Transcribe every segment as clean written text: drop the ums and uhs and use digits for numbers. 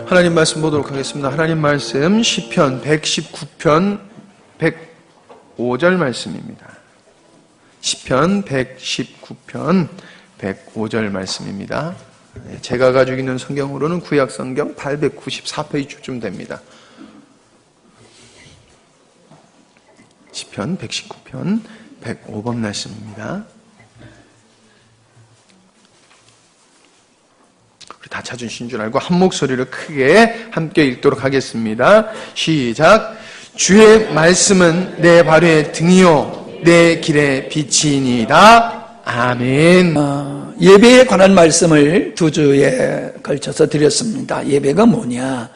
하나님 말씀 보도록 하겠습니다. 하나님 말씀 시편 119편 105절 말씀입니다. 시편 119편 105절 말씀입니다. 제가 가지고 있는 성경으로는 구약성경 894페이지쯤 됩니다. 시편 119편 105번 말씀입니다. 우리 다 찾으신 줄 알고 한 목소리로 크게 함께 읽도록 하겠습니다. 시작. 주의 말씀은 내 발의 등이요 내 길의 빛이니이다. 아멘. 예배에 관한 말씀을 두 주에 걸쳐서 드렸습니다. 예배가 뭐냐?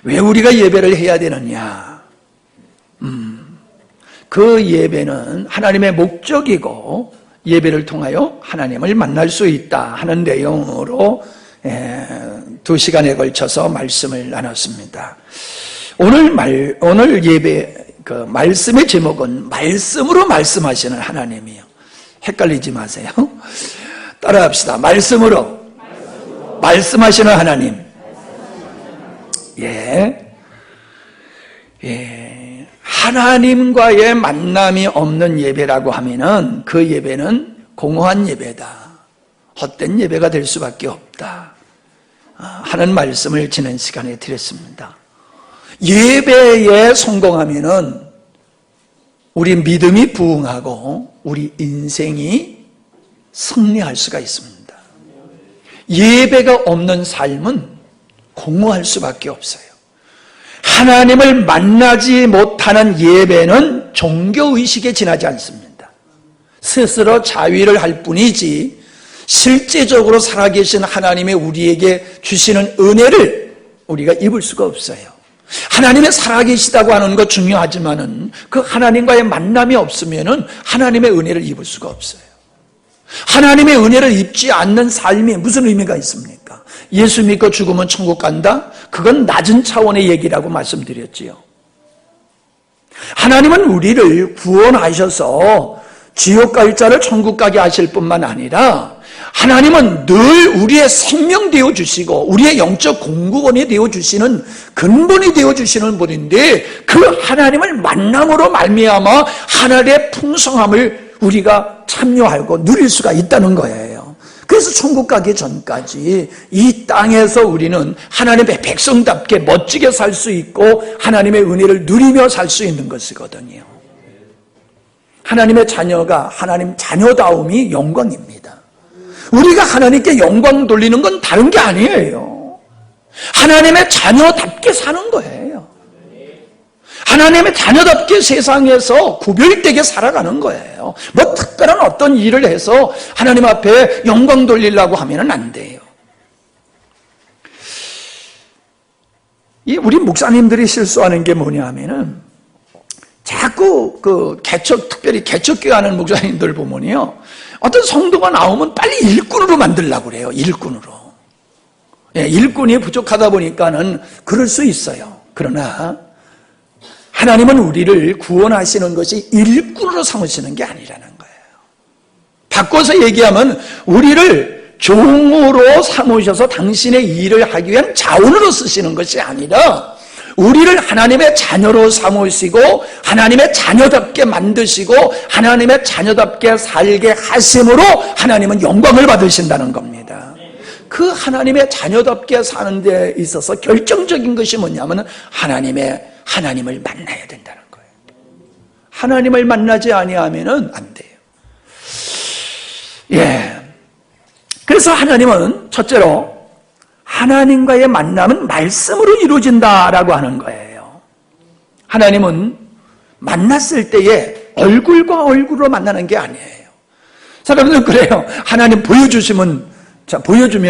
왜 우리가 예배를 해야 되느냐? 그 예배는 하나님의 목적이고 예배를 통하여 하나님을 만날 수 있다 하는 내용으로 2시간에 걸쳐서 말씀을 나눴습니다. 오늘 예배 그 말씀의 제목은 말씀으로 말씀하시는 하나님이요. 헷갈리지 마세요. 따라합시다. 말씀으로 말씀하시는 하나님. 하나님과의 만남이 없는 예배라고 하면은 그 예배는 공허한 예배다. 헛된 예배가 될 수밖에 없다 하는 말씀을 지난 시간에 드렸습니다. 예배에 성공하면은 우리 믿음이 부흥하고 우리 인생이 승리할 수가 있습니다. 예배가 없는 삶은 공허할 수밖에 없어요. 하나님을 만나지 못하는 예배는 종교의식에 지나지 않습니다. 스스로 자위를 할 뿐이지 실제적으로 살아계신 하나님의 우리에게 주시는 은혜를 우리가 입을 수가 없어요. 하나님의 살아계시다고 하는 것 중요하지만은 그 하나님과의 만남이 없으면은 하나님의 은혜를 입을 수가 없어요. 하나님의 은혜를 입지 않는 삶이 무슨 의미가 있습니까? 예수 믿고 죽으면 천국 간다? 그건 낮은 차원의 얘기라고 말씀드렸지요. 하나님은 우리를 구원하셔서 지옥 갈 자를 천국 가게 하실 뿐만 아니라 하나님은 늘 우리의 생명 되어주시고 우리의 영적 공급원이 되어주시는 근본이 되어주시는 분인데 그 하나님을 만남으로 말미암아 하늘의 풍성함을 우리가 참여하고 누릴 수가 있다는 거예요. 그래서 천국 가기 전까지 이 땅에서 우리는 하나님의 백성답게 멋지게 살 수 있고 하나님의 은혜를 누리며 살 수 있는 것이거든요. 하나님의 자녀가 하나님 자녀다움이 영광입니다. 우리가 하나님께 영광 돌리는 건 다른 게 아니에요. 하나님의 자녀답게 사는 거예요. 하나님의 자녀답게 세상에서 구별되게 살아가는 거예요. 뭐 특별한 어떤 일을 해서 하나님 앞에 영광 돌리려고 하면 안 돼요. 우리 목사님들이 실수하는 게 뭐냐 하면은 자꾸 특별히 개척교회 하는 목사님들 보면요. 어떤 성도가 나오면 빨리 일꾼으로 만들려고 그래요. 일꾼으로. 일꾼이 부족하다 보니까는 그럴 수 있어요. 그러나 하나님은 우리를 구원하시는 것이 일꾼으로 삼으시는 게 아니라는 거예요. 바꿔서 얘기하면 우리를 종으로 삼으셔서 당신의 일을 하기 위한 자원으로 쓰시는 것이 아니라 우리를 하나님의 자녀로 삼으시고 하나님의 자녀답게 만드시고 하나님의 자녀답게 살게 하심으로 하나님은 영광을 받으신다는 겁니다. 그 하나님의 자녀답게 사는 데 있어서 결정적인 것이 뭐냐면 하나님을 만나야 된다는 거예요. 하나님을 만나지 아니하면은 안 돼요. 그래서 하나님은 첫째로 하나님과의 만남은 말씀으로 이루어진다라고 하는 거예요. 하나님은 만났을 때에 얼굴과 얼굴로 만나는 게 아니에요. 사람들은 그래요. 하나님 보여주면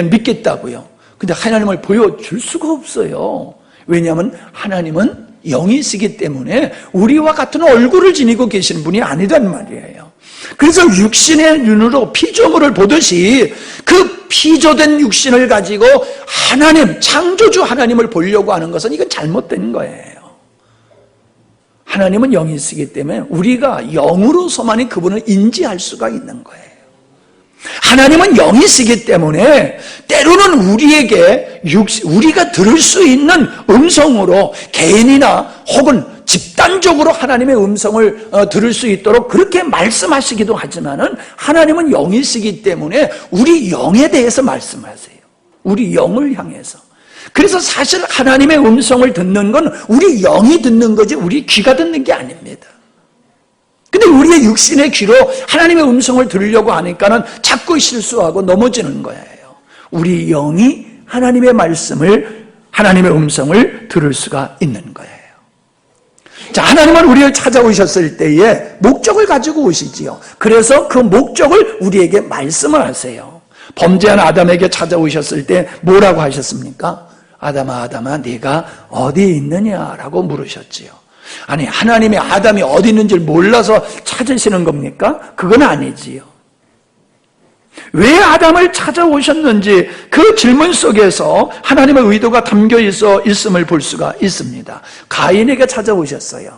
믿겠다고요. 근데 하나님을 보여줄 수가 없어요. 왜냐하면 하나님은 영이시기 때문에 우리와 같은 얼굴을 지니고 계시는 분이 아니란 말이에요. 그래서 육신의 눈으로 피조물을 보듯이 그 피조된 육신을 가지고 하나님, 창조주 하나님을 보려고 하는 것은 이건 잘못된 거예요. 하나님은 영이시기 때문에 우리가 영으로서만이 그분을 인지할 수가 있는 거예요. 하나님은 영이시기 때문에 때로는 우리가 들을 수 있는 음성으로 개인이나 혹은 집단적으로 하나님의 음성을 들을 수 있도록 그렇게 말씀하시기도 하지만은 하나님은 영이시기 때문에 우리 영에 대해서 말씀하세요. 우리 영을 향해서. 그래서 사실 하나님의 음성을 듣는 건 우리 영이 듣는 거지 우리 귀가 듣는 게 아닙니다. 근데 우리의 육신의 귀로 하나님의 음성을 들으려고 하니까는 자꾸 실수하고 넘어지는 거예요. 우리 영이 하나님의 말씀을, 하나님의 음성을 들을 수가 있는 거예요. 자, 하나님은 우리를 찾아오셨을 때에 목적을 가지고 오시지요. 그래서 그 목적을 우리에게 말씀을 하세요. 범죄한 아담에게 찾아오셨을 때 뭐라고 하셨습니까? 아담아, 아담아, 네가 어디 있느냐라고 물으셨지요. 아니, 하나님이 아담이 어디 있는지를 몰라서 찾으시는 겁니까? 그건 아니지요. 왜 아담을 찾아오셨는지 그 질문 속에서 하나님의 의도가 담겨 있음을 볼 수가 있습니다. 가인에게 찾아오셨어요.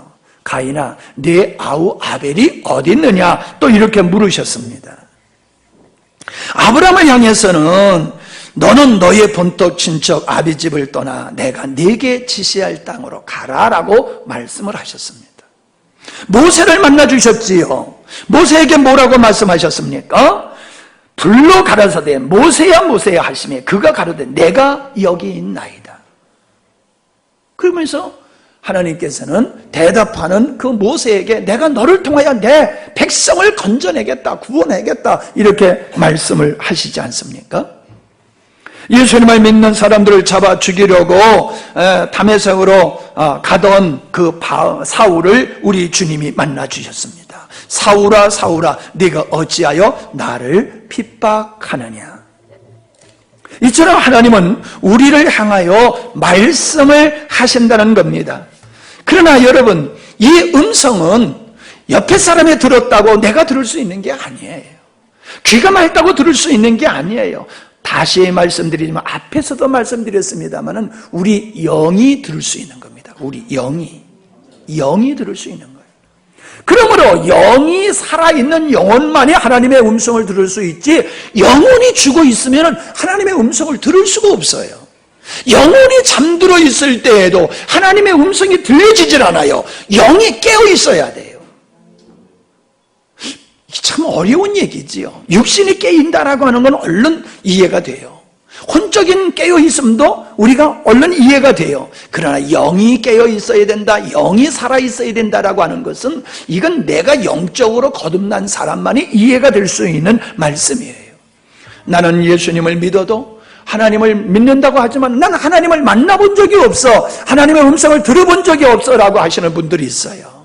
가인아, 네 아우 아벨이 어디 있느냐? 또 이렇게 물으셨습니다. 아브라함을 향해서는 너는 너의 본토 친척 아비집을 떠나 내가 네게 지시할 땅으로 가라라고 말씀을 하셨습니다. 모세를 만나 주셨지요. 모세에게 뭐라고 말씀하셨습니까? 불로 가라사대 모세야 모세야 하시매 그가 가로되 내가 여기 있나이다. 그러면서 하나님께서는 대답하는 그 모세에게 내가 너를 통하여 내 백성을 건져내겠다, 구원하겠다 이렇게 말씀을 하시지 않습니까? 예수님을 믿는 사람들을 잡아 죽이려고 다메섹으로 가던 그 사울을 우리 주님이 만나 주셨습니다. 사울아 사울아 네가 어찌하여 나를 핍박하느냐. 이처럼 하나님은 우리를 향하여 말씀을 하신다는 겁니다. 그러나 여러분, 이 음성은 옆에 사람이 들었다고 내가 들을 수 있는 게 아니에요. 귀가 맑다고 들을 수 있는 게 아니에요. 다시 말씀드리지만 앞에서도 말씀드렸습니다만은 우리 영이 들을 수 있는 겁니다. 우리 영이 들을 수 있는 거예요. 그러므로 영이 살아있는 영혼만이 하나님의 음성을 들을 수 있지 영혼이 죽어 있으면 하나님의 음성을 들을 수가 없어요. 영혼이 잠들어 있을 때에도 하나님의 음성이 들려지질 않아요. 영이 깨어 있어야 돼요. 참 어려운 얘기지요. 육신이 깨인다라고 하는 건 얼른 이해가 돼요. 혼적인 깨어있음도 우리가 얼른 이해가 돼요. 그러나 영이 깨어 있어야 된다, 영이 살아 있어야 된다라고 하는 것은 이건 내가 영적으로 거듭난 사람만이 이해가 될 수 있는 말씀이에요. 나는 예수님을 믿어도 하나님을 믿는다고 하지만 난 하나님을 만나본 적이 없어, 하나님의 음성을 들어본 적이 없어라고 하시는 분들이 있어요.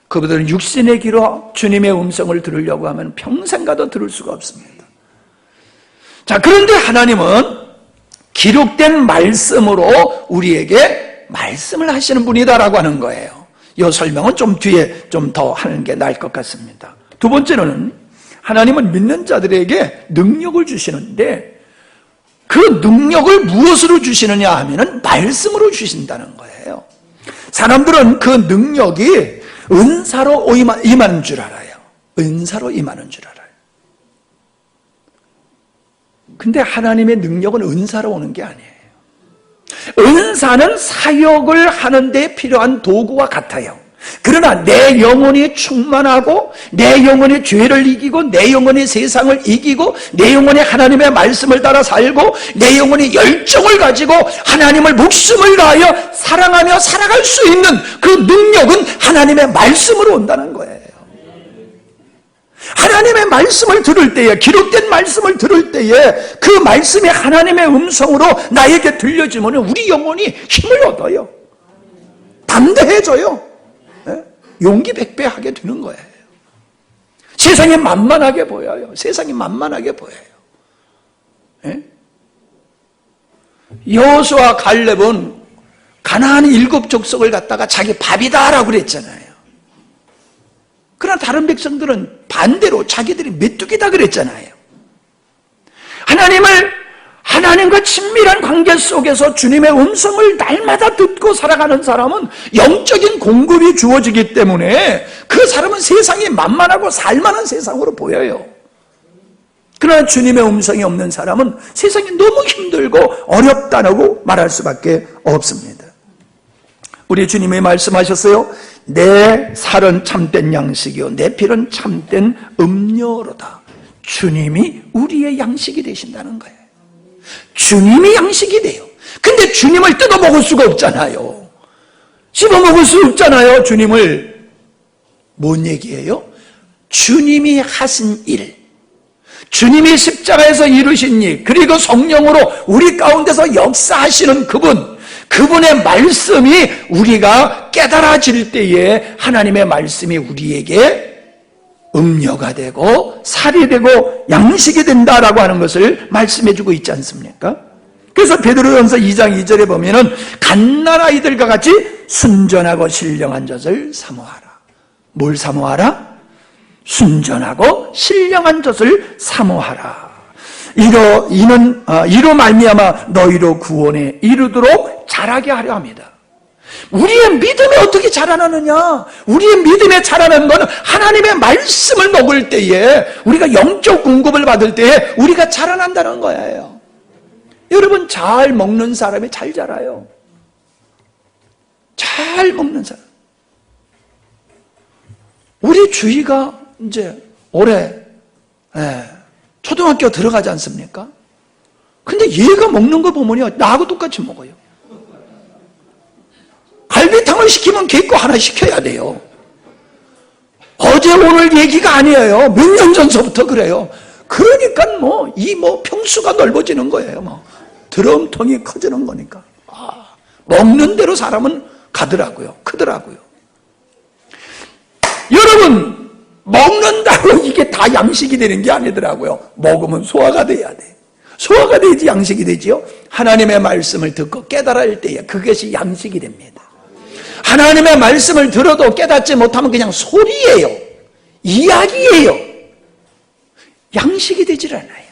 그분들은 육신의 귀로 주님의 음성을 들으려고 하면 평생 가도 들을 수가 없습니다. 자, 그런데 하나님은 기록된 말씀으로 우리에게 말씀을 하시는 분이다라고 하는 거예요. 이 설명은 좀 뒤에 좀 더 하는 게 나을 것 같습니다. 두 번째로는 하나님은 믿는 자들에게 능력을 주시는데 그 능력을 무엇으로 주시느냐 하면은 말씀으로 주신다는 거예요. 사람들은 그 능력이 은사로 임하는 줄 알아요. 은사로 임하는 줄 알아요. 근데 하나님의 능력은 은사로 오는 게 아니에요. 은사는 사역을 하는 데 필요한 도구와 같아요. 그러나 내 영혼이 충만하고 내 영혼이 죄를 이기고 내 영혼이 세상을 이기고 내 영혼이 하나님의 말씀을 따라 살고 내 영혼이 열정을 가지고 하나님을 목숨을 다하여 사랑하며 살아갈 수 있는 그 능력은 하나님의 말씀으로 온다는 거예요. 하나님의 말씀을 들을 때에, 기록된 말씀을 들을 때에 그 말씀이 하나님의 음성으로 나에게 들려지면 우리 영혼이 힘을 얻어요. 담대해져요. 용기 백배하게 되는 거예요. 세상이 만만하게 보여요. 세상이 만만하게 보여요. 여호수아 갈렙은 가나안 7 족속을 갖다가 자기 밥이다라고 그랬잖아요. 그러나 다른 백성들은 반대로 자기들이 메뚜기다 그랬잖아요. 하나님과 친밀한 관계 속에서 주님의 음성을 날마다 듣고 살아가는 사람은 영적인 공급이 주어지기 때문에 그 사람은 세상이 만만하고 살만한 세상으로 보여요. 그러나 주님의 음성이 없는 사람은 세상이 너무 힘들고 어렵다고 말할 수밖에 없습니다. 우리 주님이 말씀하셨어요. 내 살은 참된 양식이요 내 피는 참된 음료로다. 주님이 우리의 양식이 되신다는 거예요. 주님이 양식이 돼요. 근데 주님을 뜯어 먹을 수가 없잖아요. 씹어 먹을 수 없잖아요. 주님을. 뭔 얘기예요? 주님이 하신 일, 주님이 십자가에서 이루신 일, 그리고 성령으로 우리 가운데서 역사하시는 그분의 말씀이 우리가 깨달아질 때에 하나님의 말씀이 우리에게 음료가 되고 살이 되고 양식이 된다라고 하는 것을 말씀해주고 있지 않습니까? 그래서 베드로전서 2장 2절에 보면은 갓난아이들과 같이 순전하고 신령한 젖을 사모하라. 뭘 사모하라? 순전하고 신령한 젖을 사모하라. 이로 말미암아 너희로 구원에 이르도록 자라게 하려 합니다. 우리의 믿음이 어떻게 자라나느냐? 우리의 믿음에 자라는 것은 하나님의 말씀을 먹을 때에, 우리가 영적 공급을 받을 때에 우리가 자라난다는 거예요. 여러분, 잘 먹는 사람이 잘 자라요. 잘 먹는 사람. 우리 주희가 이제 올해 초등학교 들어가지 않습니까? 근데 얘가 먹는 거 보면요, 나하고 똑같이 먹어요. 갈비탕을 시키면 걔 거 하나 시켜야 돼요. 어제 오늘 얘기가 아니에요. 몇 년 전서부터 그래요. 그러니까 평수가 넓어지는 거예요. 드럼통이 커지는 거니까. 먹는 대로 사람은 가더라고요. 크더라고요. 여러분, 먹는다고 이게 다 양식이 되는 게 아니더라고요. 먹으면 소화가 돼야 돼. 소화가 돼야지 양식이 되지요. 하나님의 말씀을 듣고 깨달을 때에 그것이 양식이 됩니다. 하나님의 말씀을 들어도 깨닫지 못하면 그냥 소리예요. 이야기예요. 양식이 되질 않아요.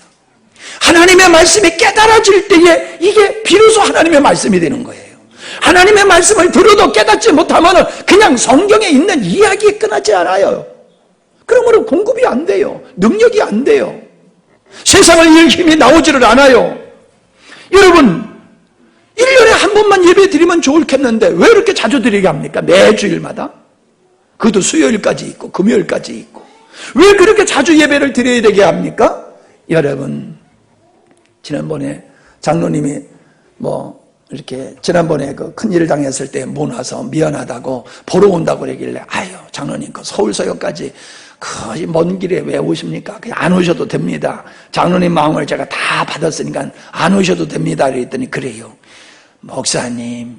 하나님의 말씀이 깨달아질 때에 이게 비로소 하나님의 말씀이 되는 거예요. 하나님의 말씀을 들어도 깨닫지 못하면 그냥 성경에 있는 이야기에 끝나지 않아요. 그러므로 공급이 안 돼요. 능력이 안 돼요. 세상을 이길 힘이 나오지를 않아요. 여러분, 1년에 한 번만 예배 드리면 좋겠는데 왜 이렇게 자주 드리게 합니까? 매주일마다? 그것도 수요일까지 있고 금요일까지 있고. 왜 그렇게 자주 예배를 드려야 되게 합니까? 여러분, 지난번에 장로님이 이렇게 지난번에 그 큰일을 당했을 때 못 와서 미안하다고 보러 온다고 그러길래, 아유 장로님 그 서울서역까지 그 먼 길에 왜 오십니까? 그냥 안 오셔도 됩니다. 장로님 마음을 제가 다 받았으니까 안 오셔도 됩니다. 그랬더니, 그래요 목사님,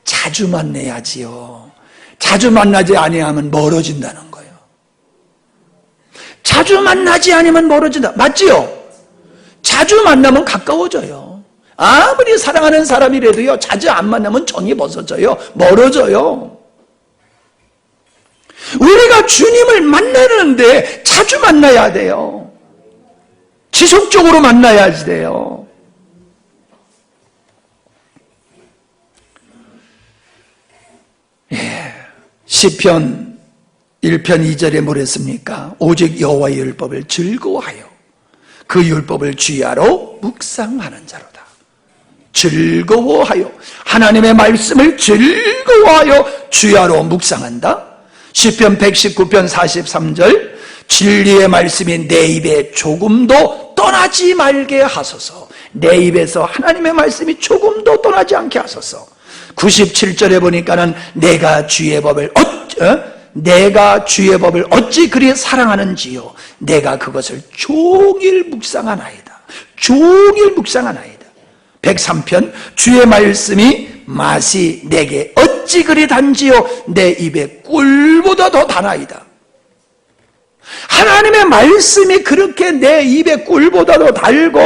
자주 만나야지요. 자주 만나지 아니하면 멀어진다는 거예요. 자주 만나지 않으면 멀어진다. 맞지요? 자주 만나면 가까워져요. 아무리 사랑하는 사람이라도요, 자주 안 만나면 정이 벗어져요. 멀어져요. 우리가 주님을 만나는데 자주 만나야 돼요. 지속적으로 만나야 돼요. 시편 1편 2절에 뭐랬습니까? 오직 여호와의 율법을 즐거워하여 그 율법을 주야로 묵상하는 자로다. 즐거워하여, 하나님의 말씀을 즐거워하여 주야로 묵상한다. 시편 119편 43절, 진리의 말씀이 내 입에 조금도 떠나지 말게 하소서. 내 입에서 하나님의 말씀이 조금도 떠나지 않게 하소서. 97절에 보니까는 내가 주의 법을 어찌 그리 사랑하는지요. 내가 그것을 종일 묵상하나이다. 종일 묵상하나이다. 103편, 주의 말씀이 맛이 내게 어찌 그리 단지요. 내 입에 꿀보다 더 다나이다. 하나님의 말씀이 그렇게 내 입에 꿀보다 더 달고,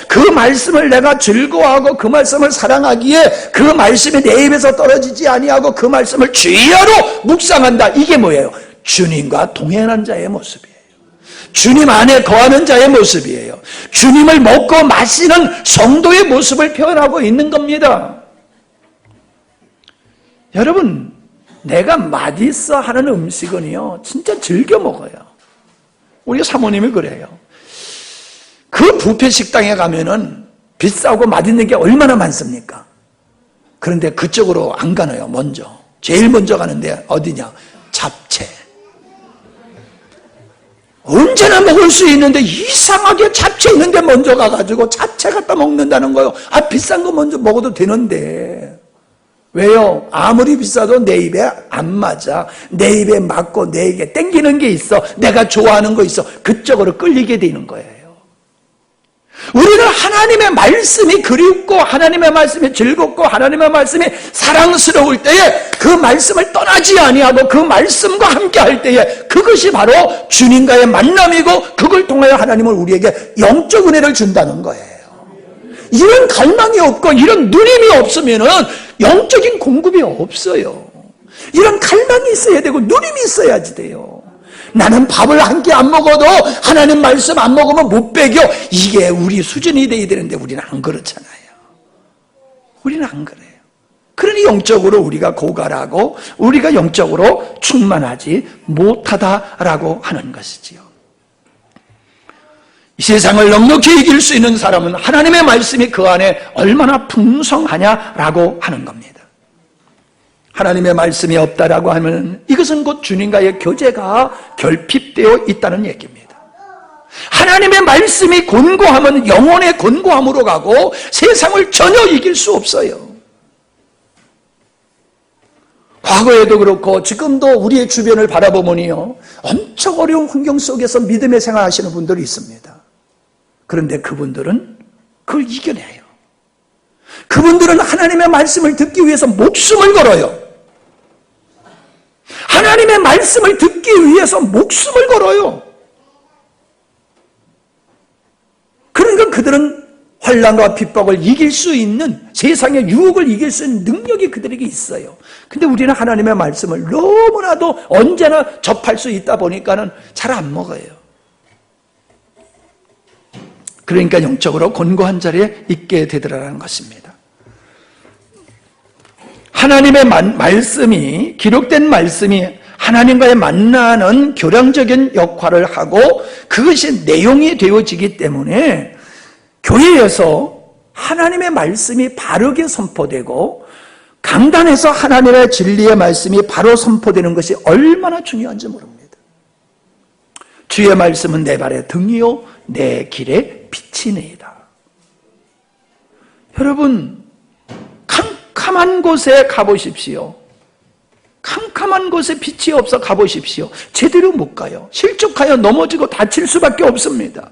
그 말씀을 내가 즐거워하고 그 말씀을 사랑하기에 그 말씀이 내 입에서 떨어지지 아니하고 그 말씀을 주야로 묵상한다. 이게 뭐예요? 주님과 동행하는 자의 모습이에요. 주님 안에 거하는 자의 모습이에요. 주님을 먹고 마시는 성도의 모습을 표현하고 있는 겁니다. 여러분, 내가 맛있어 하는 음식은요, 진짜 즐겨 먹어요. 우리 사모님이 그래요. 그 뷔페 식당에 가면은 비싸고 맛있는 게 얼마나 많습니까? 그런데 그쪽으로 안 가나요, 먼저. 제일 먼저 가는데 어디냐? 잡채. 언제나 먹을 수 있는데 이상하게 잡채 있는데 먼저 가가지고 잡채 갖다 먹는다는 거예요. 비싼 거 먼저 먹어도 되는데. 왜요? 아무리 비싸도 내 입에 안 맞아. 내 입에 맞고 내 입에 땡기는 게 있어. 내가 좋아하는 거 있어. 그쪽으로 끌리게 되는 거예요. 우리는 하나님의 말씀이 그립고 하나님의 말씀이 즐겁고 하나님의 말씀이 사랑스러울 때에 그 말씀을 떠나지 아니하고 그 말씀과 함께 할 때에 그것이 바로 주님과의 만남이고 그걸 통하여 하나님은 우리에게 영적 은혜를 준다는 거예요. 이런 갈망이 없고 이런 누림이 없으면은 영적인 공급이 없어요. 이런 갈망이 있어야 되고 누림이 있어야지 돼요. 나는 밥을 한 끼 안 먹어도 하나님 말씀 안 먹으면 못 배겨. 이게 우리 수준이 돼야 되는데 우리는 안 그렇잖아요. 우리는 안 그래요. 그러니 영적으로 우리가 고갈하고 우리가 영적으로 충만하지 못하다라고 하는 것이지요. 이 세상을 넉넉히 이길 수 있는 사람은 하나님의 말씀이 그 안에 얼마나 풍성하냐라고 하는 겁니다. 하나님의 말씀이 없다라고 하면 이것은 곧 주님과의 교제가 결핍되어 있다는 얘기입니다. 하나님의 말씀이 곤고하면 영혼의 곤고함으로 가고 세상을 전혀 이길 수 없어요. 과거에도 그렇고 지금도 우리의 주변을 바라보면요, 엄청 어려운 환경 속에서 믿음의 생활하시는 분들이 있습니다. 그런데 그분들은 그걸 이겨내요. 그분들은 하나님의 말씀을 듣기 위해서 목숨을 걸어요. 하나님의 말씀을 듣기 위해서 목숨을 걸어요. 그러니까 그들은 환난과 핍박을 이길 수 있는, 세상의 유혹을 이길 수 있는 능력이 그들에게 있어요. 근데 우리는 하나님의 말씀을 너무나도 언제나 접할 수 있다 보니까는 잘 안 먹어요. 그러니까 영적으로 곤고한 자리에 있게 되더라는 것입니다. 하나님의 말씀이, 기록된 말씀이 하나님과의 만나는 교량적인 역할을 하고 그것이 내용이 되어지기 때문에 교회에서 하나님의 말씀이 바르게 선포되고 강단에서 하나님의 진리의 말씀이 바로 선포되는 것이 얼마나 중요한지 모릅니다. 주의 말씀은 내 발의 등이요 내 길의 빛이니이다. 여러분, 캄캄한 곳에 가보십시오. 캄캄한 곳에 빛이 없어 가보십시오. 제대로 못 가요. 실족하여 넘어지고 다칠 수밖에 없습니다.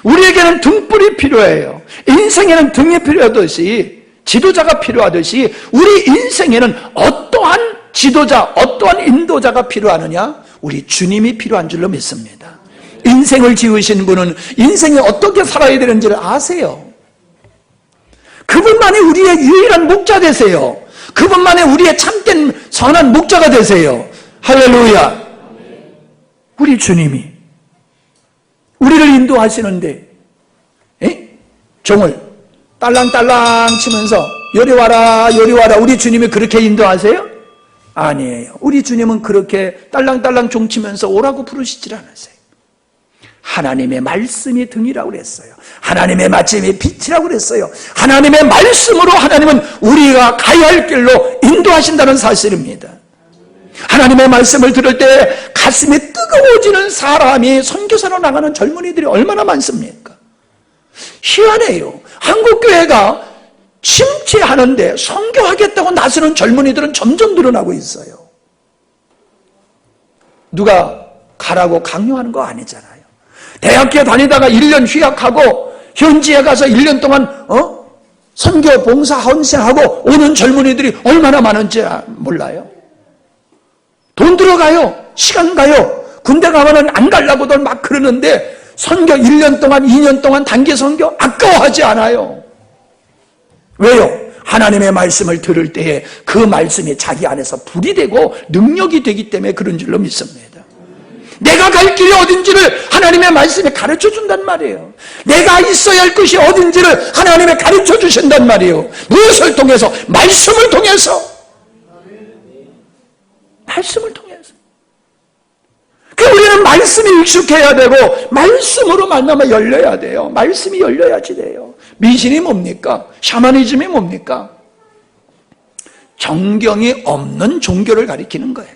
우리에게는 등불이 필요해요. 인생에는 등이 필요하듯이, 지도자가 필요하듯이 우리 인생에는 어떠한 지도자, 어떠한 인도자가 필요하느냐? 우리 주님이 필요한 줄로 믿습니다. 인생을 지으신 분은 인생이 어떻게 살아야 되는지를 아세요. 그분만이 우리의 유일한 목자 되세요. 그분만이 우리의 참된 선한 목자가 되세요. 할렐루야. 우리 주님이 우리를 인도하시는데 종을 딸랑딸랑 치면서 요리 와라 요리 와라, 우리 주님이 그렇게 인도하세요? 아니에요. 우리 주님은 그렇게 딸랑딸랑 종 치면서 오라고 부르시질 않으세요. 하나님의 말씀이 등이라고 그랬어요. 하나님의 말씀이 빛이라고 그랬어요. 하나님의 말씀으로 하나님은 우리가 가야 할 길로 인도하신다는 사실입니다. 하나님의 말씀을 들을 때 가슴이 뜨거워지는 사람이, 선교사로 나가는 젊은이들이 얼마나 많습니까? 희한해요. 한국교회가 침체하는데 선교하겠다고 나서는 젊은이들은 점점 늘어나고 있어요. 누가 가라고 강요하는 거 아니잖아요. 대학교 다니다가 1년 휴학하고 현지에 가서 1년 동안 선교 봉사 헌신하고 오는 젊은이들이 얼마나 많은지 몰라요. 돈 들어가요. 시간 가요. 군대 가면은 안 가려고들 막 그러는데 선교 1년 동안 2년 동안 단기 선교 아까워하지 않아요. 왜요? 하나님의 말씀을 들을 때에 그 말씀이 자기 안에서 불이 되고 능력이 되기 때문에 그런 줄로 믿습니다. 내가 갈 길이 어딘지를 하나님의 말씀이 가르쳐 준단 말이에요. 내가 있어야 할 것이 어딘지를 하나님이 가르쳐 주신단 말이에요. 무엇을 통해서? 말씀을 통해서. 말씀을 통해서. 그 우리는 말씀이 익숙해야 되고 말씀으로 만나면 열려야 돼요. 말씀이 열려야지 돼요. 미신이 뭡니까? 샤머니즘이 뭡니까? 정경이 없는 종교를 가리키는 거예요.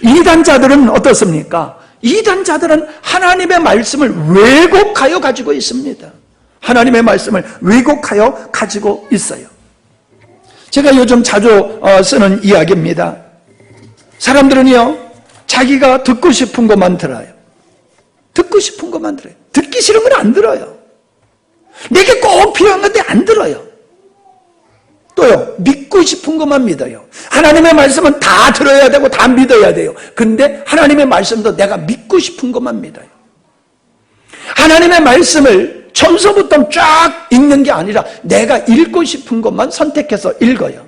이단자들은 어떻습니까? 이단자들은 하나님의 말씀을 왜곡하여 가지고 있습니다. 하나님의 말씀을 왜곡하여 가지고 있어요. 제가 요즘 자주 쓰는 이야기입니다. 사람들은요, 자기가 듣고 싶은 것만 들어요. 듣고 싶은 것만 들어요. 듣기 싫은 건 안 들어요. 내게 꼭 필요한 건데 안 들어요. 또요, 믿고 싶은 것만 믿어요. 하나님의 말씀은 다 들어야 되고 다 믿어야 돼요. 근데 하나님의 말씀도 내가 믿고 싶은 것만 믿어요. 하나님의 말씀을 처음서부터 쫙 읽는 게 아니라 내가 읽고 싶은 것만 선택해서 읽어요.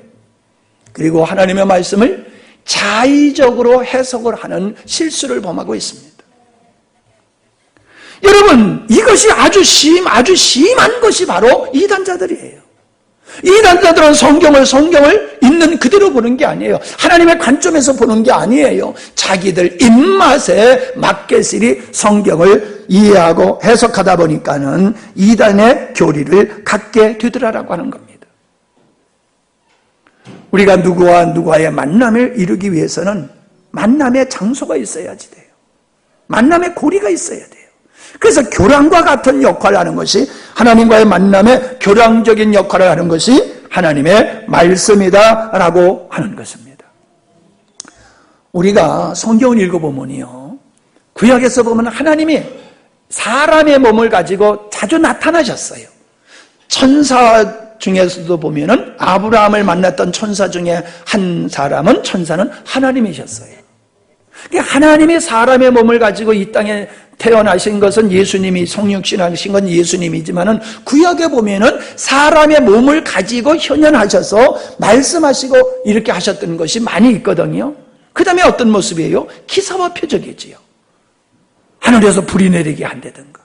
그리고 하나님의 말씀을 자의적으로 해석을 하는 실수를 범하고 있습니다. 여러분, 이것이 아주 심한 것이 바로 이단자들이에요. 이단자들은 성경을 있는 그대로 보는 게 아니에요. 하나님의 관점에서 보는 게 아니에요. 자기들 입맛에 맞게스리 성경을 이해하고 해석하다 보니까는 이단의 교리를 갖게 되더라라고 하는 겁니다. 우리가 누구와 누구와의 만남을 이루기 위해서는 만남의 장소가 있어야지 돼요. 만남의 고리가 있어야 돼요. 그래서 교량과 같은 역할을 하는 것이, 하나님과의 만남의 교량적인 역할을 하는 것이 하나님의 말씀이다라고 하는 것입니다. 우리가 성경을 읽어보면요, 구약에서 보면 하나님이 사람의 몸을 가지고 자주 나타나셨어요. 천사 중에서도 보면은 아브라함을 만났던 천사 중에 한 사람은, 천사는 하나님이셨어요. 하나님이 사람의 몸을 가지고 이 땅에 태어나신 것은 예수님이, 성육신하신 건 예수님이지만은 구약에 보면은 사람의 몸을 가지고 현현하셔서 말씀하시고 이렇게 하셨던 것이 많이 있거든요. 그 다음에 어떤 모습이에요? 기사와 표적이지요. 하늘에서 불이 내리게 한다든가,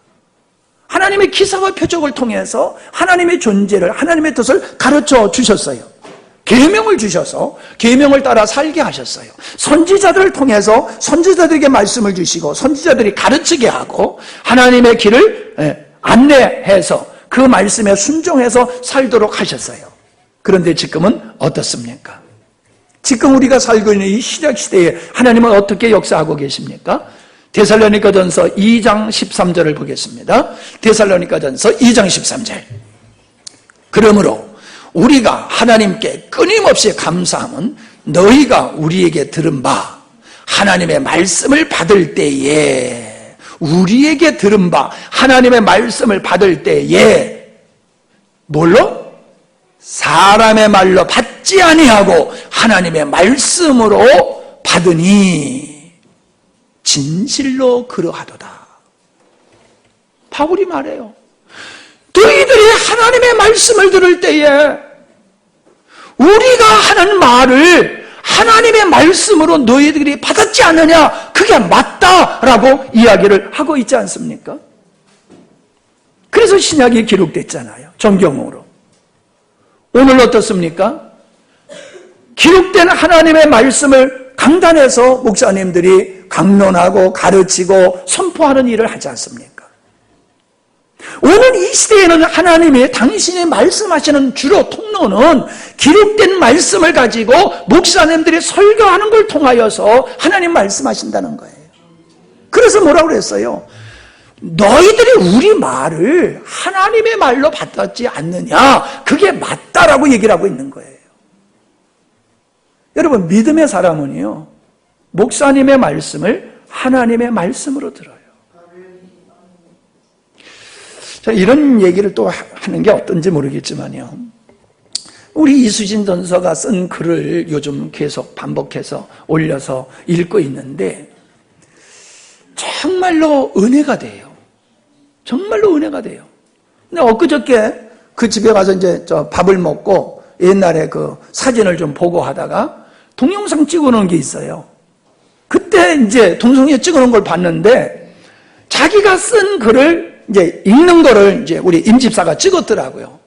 하나님의 기사와 표적을 통해서 하나님의 존재를, 하나님의 뜻을 가르쳐 주셨어요. 계명을 주셔서 계명을 따라 살게 하셨어요. 선지자들을 통해서 선지자들에게 말씀을 주시고 선지자들이 가르치게 하고 하나님의 길을 안내해서 그 말씀에 순종해서 살도록 하셨어요. 그런데 지금은 어떻습니까? 지금 우리가 살고 있는 이 시작 시대에 하나님은 어떻게 역사하고 계십니까? 데살로니가전서 2장 13절을 보겠습니다. 데살로니가전서 2장 13절. 그러므로 우리가 하나님께 끊임없이 감사함은 너희가 우리에게 들은 바 하나님의 말씀을 받을 때에, 우리에게 들은 바 하나님의 말씀을 받을 때에 뭘로? 사람의 말로 받지 아니하고 하나님의 말씀으로 받으니 진실로 그러하도다. 바울이 말해요. 너희들이 하나님의 말씀을 들을 때에 우리가 하는 말을 하나님의 말씀으로 너희들이 받았지 않느냐, 그게 맞다라고 이야기를 하고 있지 않습니까? 그래서 신약이 기록됐잖아요. 정경으로. 오늘 어떻습니까? 기록된 하나님의 말씀을 강단에서 목사님들이 강론하고 가르치고 선포하는 일을 하지 않습니까? 오늘 이 시대에는 하나님이 당신이 말씀하시는 주로 통로는 기록된 말씀을 가지고 목사님들이 설교하는 걸 통하여서 하나님 말씀하신다는 거예요. 그래서 뭐라고 그랬어요? 너희들이 우리 말을 하나님의 말로 받았지 않느냐, 그게 맞다라고 얘기를 하고 있는 거예요. 여러분, 믿음의 사람은요, 목사님의 말씀을 하나님의 말씀으로 들어요. 자, 이런 얘기를 또 하는 게 어떤지 모르겠지만요, 우리 이수진 전서가 쓴 글을 요즘 계속 반복해서 올려서 읽고 있는데 정말로 은혜가 돼요. 정말로 은혜가 돼요. 근데 엊그저께 그 집에 가서 이제 밥을 먹고 옛날에 그 사진을 좀 보고 하다가 동영상 찍어놓은 게 있어요. 그때 이제 동영상에 찍어놓은 걸 봤는데 자기가 쓴 글을 이제 읽는 거를 이제 우리 임집사가 찍었더라고요.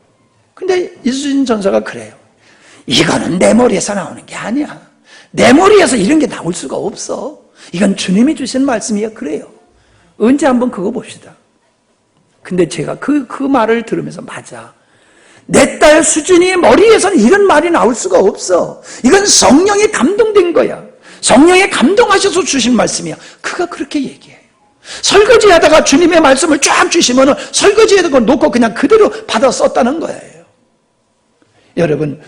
근데 이수진 전사가 그래요. 이거는 내 머리에서 나오는 게 아니야. 내 머리에서 이런 게 나올 수가 없어. 이건 주님이 주신 말씀이야. 그래요. 언제 한번 그거 봅시다. 근데 제가 그 말을 들으면서 맞아. 내 딸 수진이 머리에서는 이런 말이 나올 수가 없어. 이건 성령이 감동된 거야. 성령이 감동하셔서 주신 말씀이야. 그가 그렇게 얘기해요. 설거지하다가 주님의 말씀을 쫙 주시면 설거지에다가 놓고 그냥 그대로 받아 썼다는 거예요. 여러분,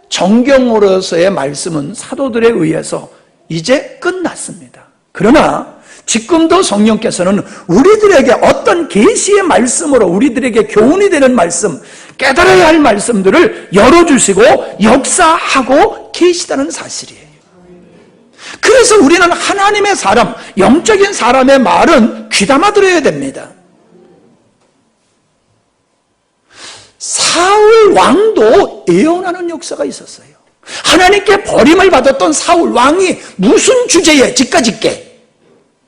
정경으로서의 말씀은 사도들에 의해서 이제 끝났습니다. 그러나 지금도 성령께서는 우리들에게 어떤 계시의 말씀으로 우리들에게 교훈이 되는 말씀, 깨달아야 할 말씀들을 열어주시고 역사하고 계시다는 사실이에요. 그래서 우리는 하나님의 사람, 영적인 사람의 말은 귀담아 들어야 됩니다. 사울 왕도 예언하는 역사가 있었어요. 하나님께 버림을 받았던 사울 왕이 무슨 주제에 집가집게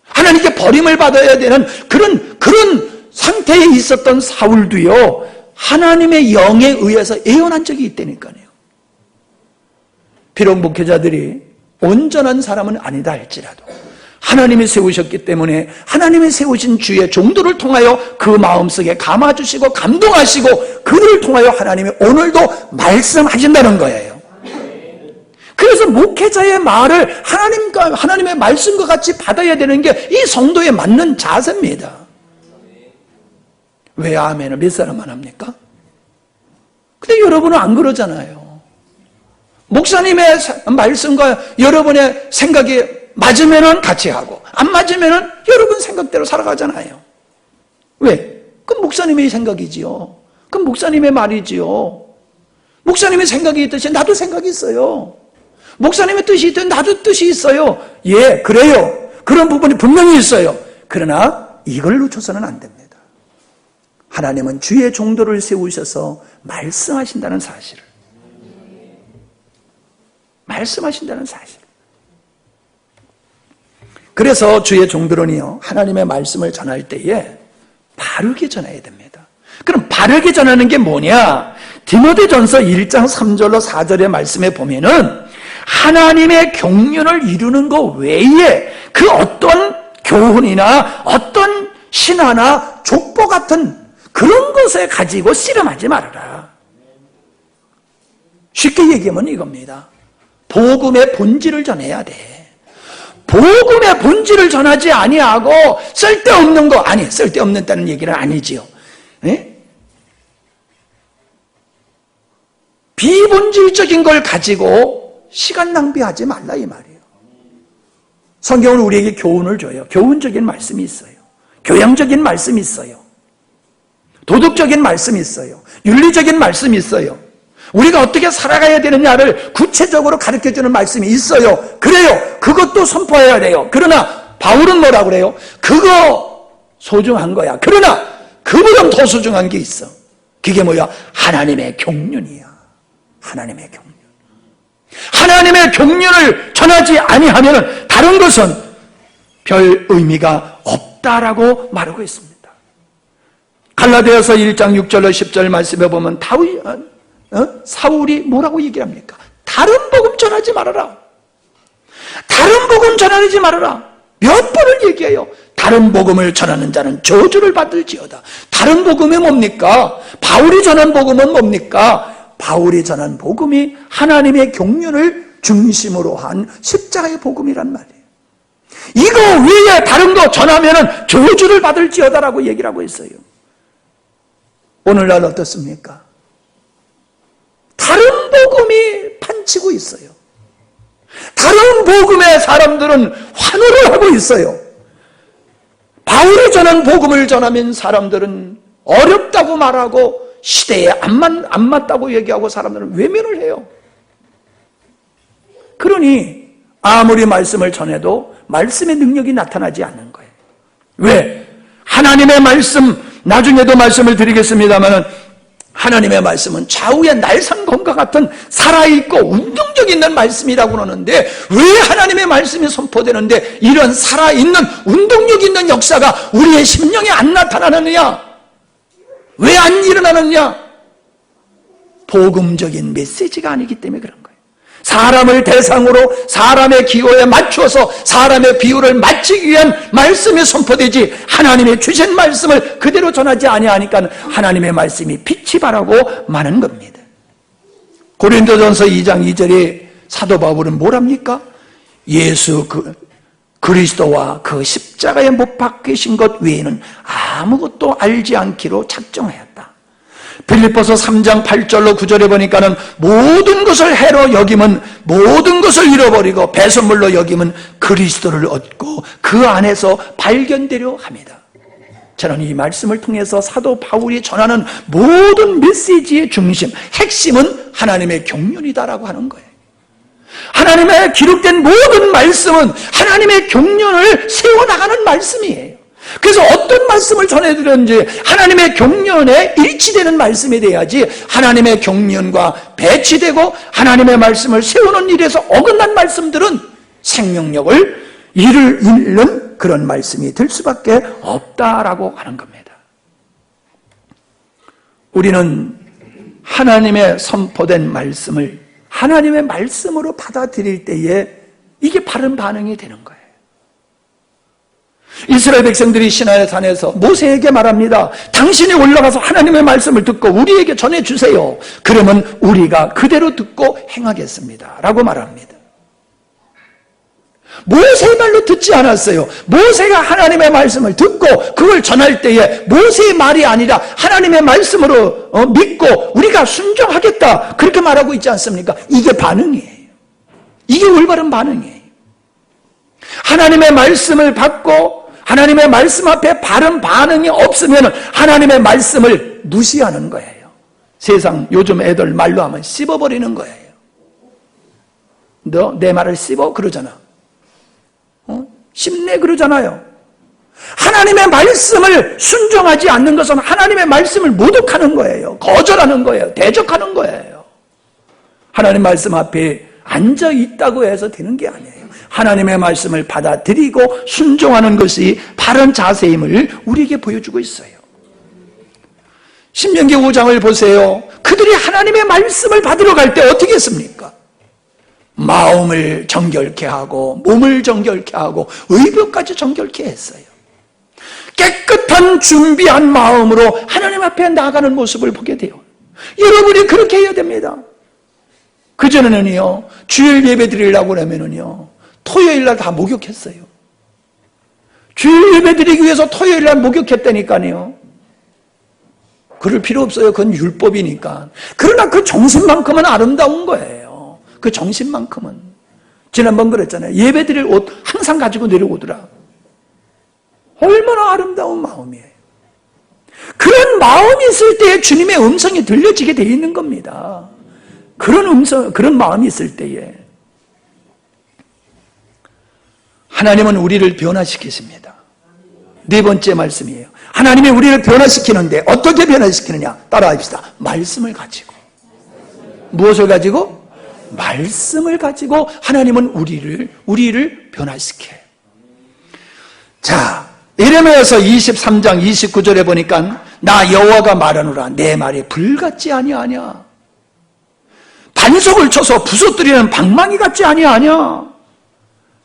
하나님께 버림을 받아야 되는 그런 상태에 있었던 사울도요, 하나님의 영에 의해서 예언한 적이 있다니까요. 비록 목회자들이 온전한 사람은 아니다 할지라도 하나님이 세우셨기 때문에 하나님이 세우신 주의 종도를 통하여 그 마음속에 감아주시고 감동하시고 그들을 통하여 하나님이 오늘도 말씀하신다는 거예요. 그래서 목회자의 말을 하나님의 말씀과 같이 받아야 되는 게 이 성도에 맞는 자세입니다. 왜 아멘을 몇 사람만 합니까? 근데 여러분은 안 그러잖아요. 목사님의 말씀과 여러분의 생각이 맞으면은 같이 하고 안 맞으면은 여러분 생각대로 살아가잖아요. 왜? 그건 목사님의 생각이지요. 그건 목사님의 말이지요. 목사님의 생각이 있듯이 나도 생각이 있어요. 목사님의 뜻이 있듯이 나도 뜻이 있어요. 예, 그래요. 그런 부분이 분명히 있어요. 그러나 이걸 놓쳐서는 안 됩니다. 하나님은 주의 종도를 세우셔서 말씀하신다는 사실을. 말씀하신다는 사실. 그래서 주의 종들은요, 하나님의 말씀을 전할 때에 바르게 전해야 됩니다. 그럼 바르게 전하는 게 뭐냐? 디모데전서 1장 3절로 4절의 말씀에 보면은 하나님의 경륜을 이루는 것 외에 그 어떤 교훈이나 어떤 신화나 족보 같은 그런 것에 가지고 씨름하지 말아라. 쉽게 얘기하면 이겁니다. 복음의 본질을 전해야 돼. 복음의 본질을 전하지 아니하고 쓸데없는 거, 아니 쓸데없는다는 얘기는 아니지요. 네? 비본질적인 걸 가지고 시간 낭비하지 말라 이 말이에요. 성경은 우리에게 교훈을 줘요. 교훈적인 말씀이 있어요. 교양적인 말씀이 있어요. 도덕적인 말씀이 있어요. 윤리적인 말씀이 있어요. 우리가 어떻게 살아가야 되느냐를 구체적으로 가르쳐주는 말씀이 있어요. 그래요. 그것도 선포해야 돼요. 그러나 바울은 뭐라고 그래요? 그거 소중한 거야. 그러나 그보다 더 소중한 게 있어. 그게 뭐야? 하나님의 경륜이야. 하나님의 경륜. 하나님의 경륜을 전하지 아니하면 다른 것은 별 의미가 없다라고 말하고 있습니다. 갈라디아서 1장 6절로 10절 말씀에 보면 사울이 뭐라고 얘기합니까? 다른 복음 전하지 말아라. 다른 복음 전하지 말아라. 몇 번을 얘기해요. 다른 복음을 전하는 자는 저주를 받을지어다. 다른 복음이 뭡니까? 바울이 전한 복음은 뭡니까? 바울이 전한 복음이 하나님의 경륜을 중심으로 한 십자가의 복음이란 말이에요. 이거 외에 다른 거 전하면 저주를 받을지어다라고 얘기를 하고 있어요. 오늘날 어떻습니까? 다른 복음이 판치고 있어요. 다른 복음의 사람들은 환호를 하고 있어요. 바울이 전한 복음을 전하면 사람들은 어렵다고 말하고 시대에 안 맞다고 얘기하고 사람들은 외면을 해요. 그러니 아무리 말씀을 전해도 말씀의 능력이 나타나지 않는 거예요. 왜? 하나님의 말씀, 나중에도 말씀을 드리겠습니다만 하나님의 말씀은 좌우의 날상검과 같은 살아있고 운동력 있는 말씀이라고 그러는데 왜 하나님의 말씀이 선포되는데 이런 살아있는 운동력 있는 역사가 우리의 심령에 안 나타나느냐? 왜 안 일어나느냐? 복음적인 메시지가 아니기 때문에 그런 거예요. 사람을 대상으로 사람의 기호에 맞춰서 사람의 비유를 맞추기 위한 말씀이 선포되지 하나님의 주신 말씀을 그대로 전하지 아니하니까 하나님의 말씀이 빛이 바라고 마는 겁니다. 고린도전서 2장 2절에 사도 바울은 뭐랍니까? 예수 그리스도와 그 십자가에 못 박히신 것 외에는 아무것도 알지 않기로 작정하였다. 빌립보서 3장 8절로 9절에 보니까는 모든 것을 해로 여김은 모든 것을 잃어버리고 배설물로 여김은 그리스도를 얻고 그 안에서 발견되려 합니다. 저는 이 말씀을 통해서 사도 바울이 전하는 모든 메시지의 중심, 핵심은 하나님의 경륜이다라고 하는 거예요. 하나님의 기록된 모든 말씀은 하나님의 경륜을 세워나가는 말씀이에요. 그래서 어떤 말씀을 전해드렸는지 하나님의 경륜에 일치되는 말씀이 돼야지 하나님의 경륜과 배치되고 하나님의 말씀을 세우는 일에서 어긋난 말씀들은 생명력을 잃는 그런 말씀이 될 수밖에 없다라고 하는 겁니다. 우리는 하나님의 선포된 말씀을 하나님의 말씀으로 받아들일 때에 이게 바른 반응이 되는 거예요. 이스라엘 백성들이 시나의 산에서 모세에게 말합니다. 당신이 올라가서 하나님의 말씀을 듣고 우리에게 전해주세요. 그러면 우리가 그대로 듣고 행하겠습니다 라고 말합니다. 모세의 말로 듣지 않았어요. 모세가 하나님의 말씀을 듣고 그걸 전할 때에 모세의 말이 아니라 하나님의 말씀으로 믿고 우리가 순종하겠다 그렇게 말하고 있지 않습니까? 이게 반응이에요. 이게 올바른 반응이에요. 하나님의 말씀을 받고 하나님의 말씀 앞에 바른 반응이 없으면 하나님의 말씀을 무시하는 거예요. 세상 요즘 애들 말로 하면 씹어버리는 거예요. 너 내 말을 씹어? 그러잖아. 씹네 그러잖아요. 하나님의 말씀을 순종하지 않는 것은 하나님의 말씀을 모독하는 거예요. 거절하는 거예요. 대적하는 거예요. 하나님 말씀 앞에 앉아있다고 해서 되는 게 아니에요. 하나님의 말씀을 받아들이고 순종하는 것이 바른 자세임을 우리에게 보여주고 있어요. 신명기 5장을 보세요. 그들이 하나님의 말씀을 받으러 갈 때 어떻게 했습니까? 마음을 정결케 하고 몸을 정결케 하고 의복까지 정결케 했어요. 깨끗한 준비한 마음으로 하나님 앞에 나아가는 모습을 보게 돼요. 여러분이 그렇게 해야 됩니다. 그전에는요 주일 예배 드리려고 하면은요 토요일날 다 목욕했어요. 주일 예배 드리기 위해서 토요일날 목욕했다니까요. 그럴 필요 없어요. 그건 율법이니까. 그러나 그 정신만큼은 아름다운 거예요. 그 정신만큼은. 지난번 그랬잖아요. 예배 드릴 옷 항상 가지고 내려오더라. 얼마나 아름다운 마음이에요. 그런 마음이 있을 때 주님의 음성이 들려지게 돼 있는 겁니다. 그런 마음이 있을 때에 하나님은 우리를 변화시키십니다. 네 번째 말씀이에요. 하나님이 우리를 변화시키는데 어떻게 변화시키느냐? 따라합시다. 말씀을 가지고. 무엇을 가지고? 말씀을 가지고 하나님은 우리를 변화시켜요. 자, 예레미야서 23장 29절에 보니까 나 여호와가 말하노라 내 말이 불같지 아니하냐? 반석을 쳐서 부서뜨리는 방망이 같지 아니하냐?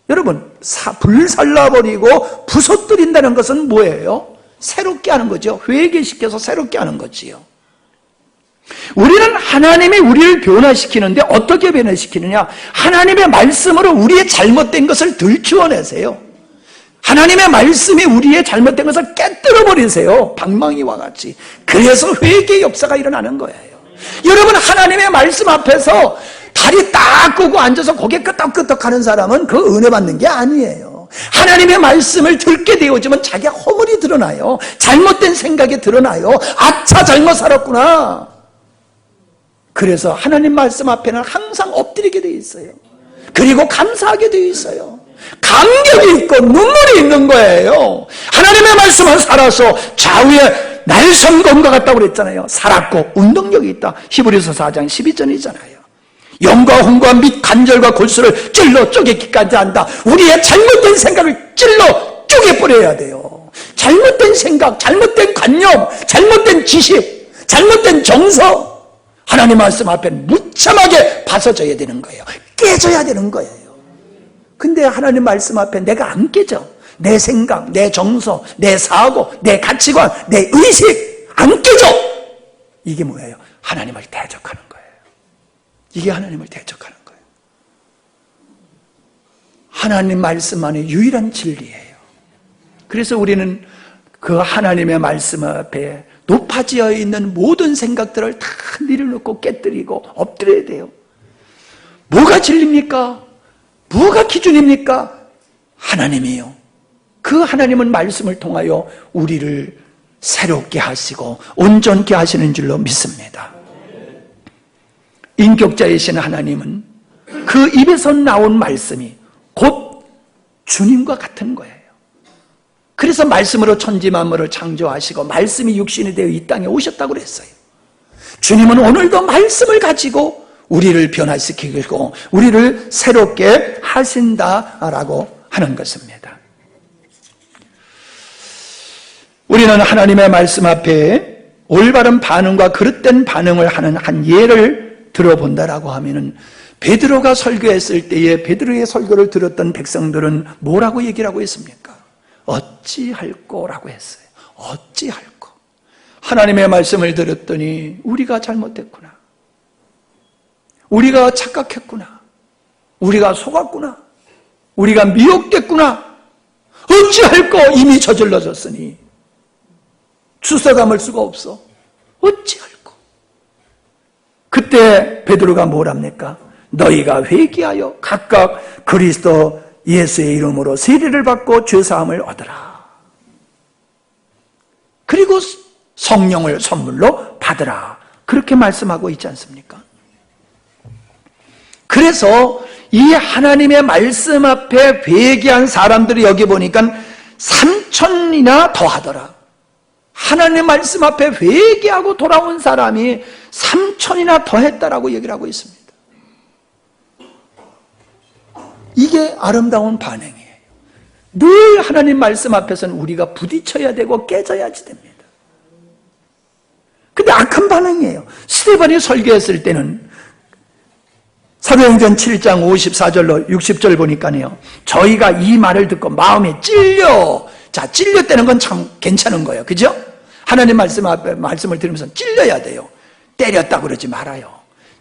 여러분, 불살라버리고 부서뜨린다는 것은 뭐예요? 새롭게 하는 거죠. 회개시켜서 새롭게 하는 거지요. 우리는 하나님이 우리를 변화시키는데 어떻게 변화시키느냐? 하나님의 말씀으로 우리의 잘못된 것을 들추어내세요. 하나님의 말씀이 우리의 잘못된 것을 깨뜨려버리세요. 방망이와 같이. 그래서 회개의 역사가 일어나는 거예요. 여러분, 하나님의 말씀 앞에서 다리 딱 끄고 앉아서 고개 끄덕끄덕 하는 사람은 그 은혜 받는 게 아니에요. 하나님의 말씀을 듣게 되어지면 자기가 허물이 드러나요. 잘못된 생각이 드러나요. 아차, 잘못 살았구나. 그래서 하나님 말씀 앞에는 항상 엎드리게 되어 있어요. 그리고 감사하게 되어 있어요. 감격이 있고 눈물이 있는 거예요. 하나님의 말씀은 살아서 좌우에 날성검과 같다고 그랬잖아요. 살았고 운동력이 있다. 히브리서 4장 12절이잖아요. 영과 혼과 및 간절과 골수를 찔러 쪼개기까지 한다. 우리의 잘못된 생각을 찔러 쪼개버려야 돼요. 잘못된 생각, 잘못된 관념, 잘못된 지식, 잘못된 정서, 하나님 말씀 앞에 무참하게 벗어져야 되는 거예요. 깨져야 되는 거예요. 근데 하나님 말씀 앞에 내가 안 깨져. 내 생각, 내 정서, 내 사고, 내 가치관, 내 의식 안 깨져. 이게 뭐예요? 하나님을 대적하는 거예요. 이게 하나님을 대적하는 거예요. 하나님 말씀만이 유일한 진리예요. 그래서 우리는 그 하나님의 말씀 앞에 높아지어 있는 모든 생각들을 다 내려놓고 깨뜨리고 엎드려야 돼요. 뭐가 진리입니까? 뭐가 기준입니까? 하나님이요. 그 하나님은 말씀을 통하여 우리를 새롭게 하시고 온전케 하시는 줄로 믿습니다. 인격자이신 하나님은 그 입에서 나온 말씀이 곧 주님과 같은 거예요. 그래서 말씀으로 천지 만물을 창조하시고 말씀이 육신이 되어 이 땅에 오셨다고 그랬어요. 주님은 오늘도 말씀을 가지고 우리를 변화시키고 우리를 새롭게 하신다라고 하는 것입니다. 우리는 하나님의 말씀 앞에 올바른 반응과 그릇된 반응을 하는 한 예를 들어본다라고 하면은 베드로가 설교했을 때에 베드로의 설교를 들었던 백성들은 뭐라고 얘기를 하고 있습니까? 어찌할꼬라고 했어요. 어찌할꼬. 하나님의 말씀을 들었더니 우리가 잘못했구나. 우리가 착각했구나. 우리가 속았구나. 우리가 미혹됐구나. 어찌할꼬. 이미 저질러졌으니 주워 담을 수가 없어. 어찌할꼬. 그때 베드로가 뭐랍니까? 너희가 회개하여 각각 그리스도 예수의 이름으로 세례를 받고 죄사함을 얻으라. 그리고 성령을 선물로 받으라. 그렇게 말씀하고 있지 않습니까? 그래서 이 하나님의 말씀 앞에 회개한 사람들이 여기 보니까 3,000이나 더하더라. 하나님의 말씀 앞에 회개하고 돌아온 사람이 3,000이나 더했다라고 얘기를 하고 있습니다. 이게 아름다운 반응이에요. 늘 하나님 말씀 앞에서는 우리가 부딪혀야 되고 깨져야지 됩니다. 근데 악한 반응이에요. 스데반이 설교했을 때는 사도행전 7장 54절로 60절 보니까요. 저희가 이 말을 듣고 마음에 찔려. 자, 찔렸다는 건 참 괜찮은 거예요. 그죠? 하나님 말씀 앞에 말씀을 들으면서 찔려야 돼요. 때렸다고 그러지 말아요.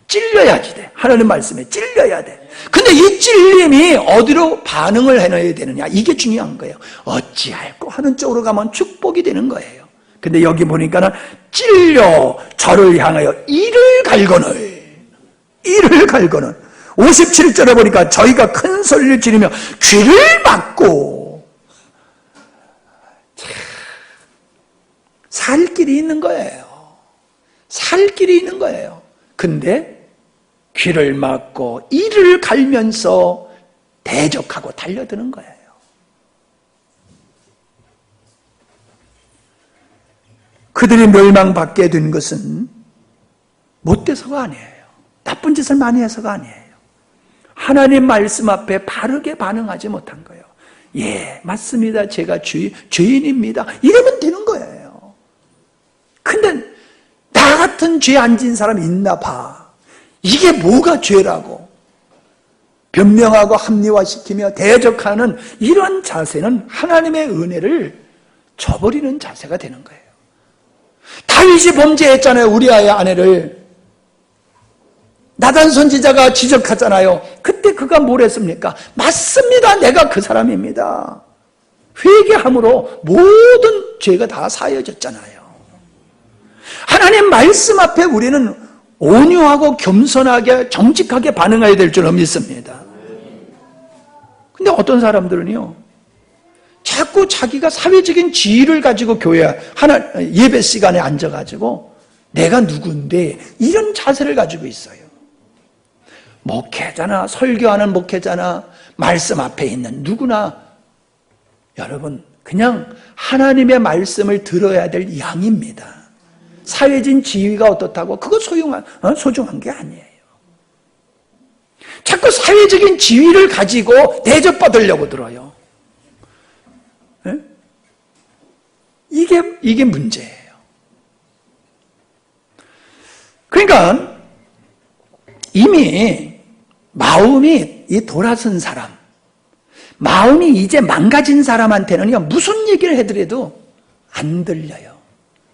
찔려야지 돼. 하나님 말씀에 찔려야 돼. 근데 이 찔림이 어디로 반응을 해놔야 되느냐. 이게 중요한 거예요. 어찌할꼬 하는 쪽으로 가면 축복이 되는 거예요. 근데 여기 보니까는 찔려 저를 향하여 이를 갈거늘 57절에 보니까 저희가 큰 소리를 지르며 귀를 막고 살 길이 있는 거예요. 살 길이 있는 거예요. 근데 귀를 막고 이를 갈면서 대적하고 달려드는 거예요. 그들이 멸망받게 된 것은 못돼서가 아니에요. 나쁜 짓을 많이 해서가 아니에요. 하나님 말씀 앞에 바르게 반응하지 못한 거예요. 예, 맞습니다. 제가 죄인입니다. 이러면 되는 거예요. 근데 나 같은 죄 안 진 사람이 있나 봐. 이게 뭐가 죄라고 변명하고 합리화시키며 대적하는 이런 자세는 하나님의 은혜를 저버리는 자세가 되는 거예요. 다윗이 범죄했잖아요. 우리아의 아내를 나단 선지자가 지적하잖아요. 그때 그가 뭘 했습니까? 맞습니다. 내가 그 사람입니다. 회개함으로 모든 죄가 다 사여졌잖아요. 하나님 말씀 앞에 우리는 온유하고 겸손하게 정직하게 반응해야 될 줄 믿습니다. 근데 어떤 사람들은요, 자꾸 자기가 사회적인 지위를 가지고 예배 시간에 앉아가지고 내가 누군데 이런 자세를 가지고 있어요. 목회자나 설교하는 목회자나 말씀 앞에 있는 누구나 여러분 그냥 하나님의 말씀을 들어야 될 양입니다. 사회적인 지위가 어떻다고 그거 소중한 게 아니에요. 자꾸 사회적인 지위를 가지고 대접받으려고 들어요. 네? 이게 문제예요. 그러니까 이미 마음이 이 돌아선 사람, 마음이 이제 망가진 사람한테는요, 무슨 얘기를 해드려도 안 들려요.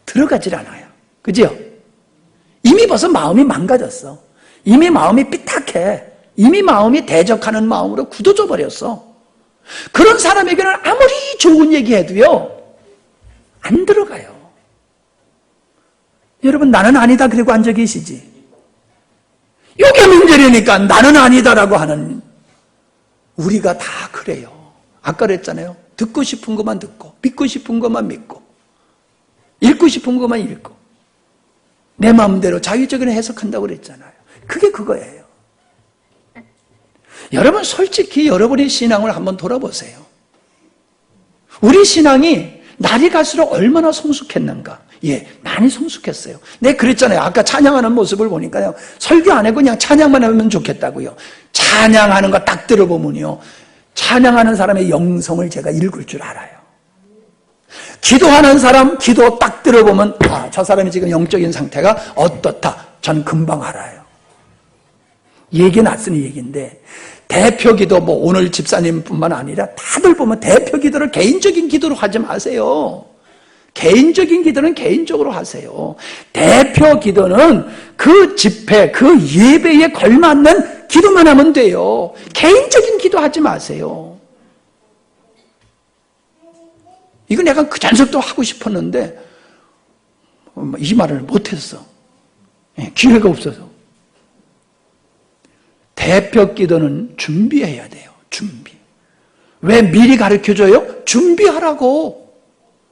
들어가질 않아요. 그죠? 이미 벌써 마음이 망가졌어. 이미 마음이 삐딱해. 이미 마음이 대적하는 마음으로 굳어져 버렸어. 그런 사람에게는 아무리 좋은 얘기해도요, 안 들어가요. 여러분, 나는 아니다 그리고 앉아 계시지. 이게 문제라니까. 나는 아니다라고 하는 우리가 다 그래요. 아까 그랬잖아요. 듣고 싶은 것만 듣고, 믿고 싶은 것만 믿고, 읽고 싶은 것만 읽고, 내 마음대로 자유적으로 해석한다고 그랬잖아요. 그게 그거예요. 여러분, 솔직히 여러분의 신앙을 한번 돌아보세요. 우리 신앙이 날이 갈수록 얼마나 성숙했는가. 예, 많이 성숙했어요. 네, 그랬잖아요. 아까 찬양하는 모습을 보니까요, 설교 안 하고 그냥 찬양만 하면 좋겠다고요. 찬양하는 거 딱 들어보면요, 찬양하는 사람의 영성을 제가 읽을 줄 알아요. 기도하는 사람 기도 딱 들어보면, 아, 저 사람이 지금 영적인 상태가 어떻다, 전 금방 알아요. 얘기 낯선 얘기인데, 대표 기도, 뭐 오늘 집사님뿐만 아니라 다들 보면 대표 기도를 개인적인 기도로 하지 마세요. 개인적인 기도는 개인적으로 하세요. 대표 기도는 그 집회, 그 예배에 걸맞는 기도만 하면 돼요. 개인적인 기도 하지 마세요. 이거 내가 그 잔석도 하고 싶었는데 이 말을 못했어. 기회가 없어서. 대표 기도는 준비해야 돼요. 준비. 왜 미리 가르쳐줘요? 준비하라고.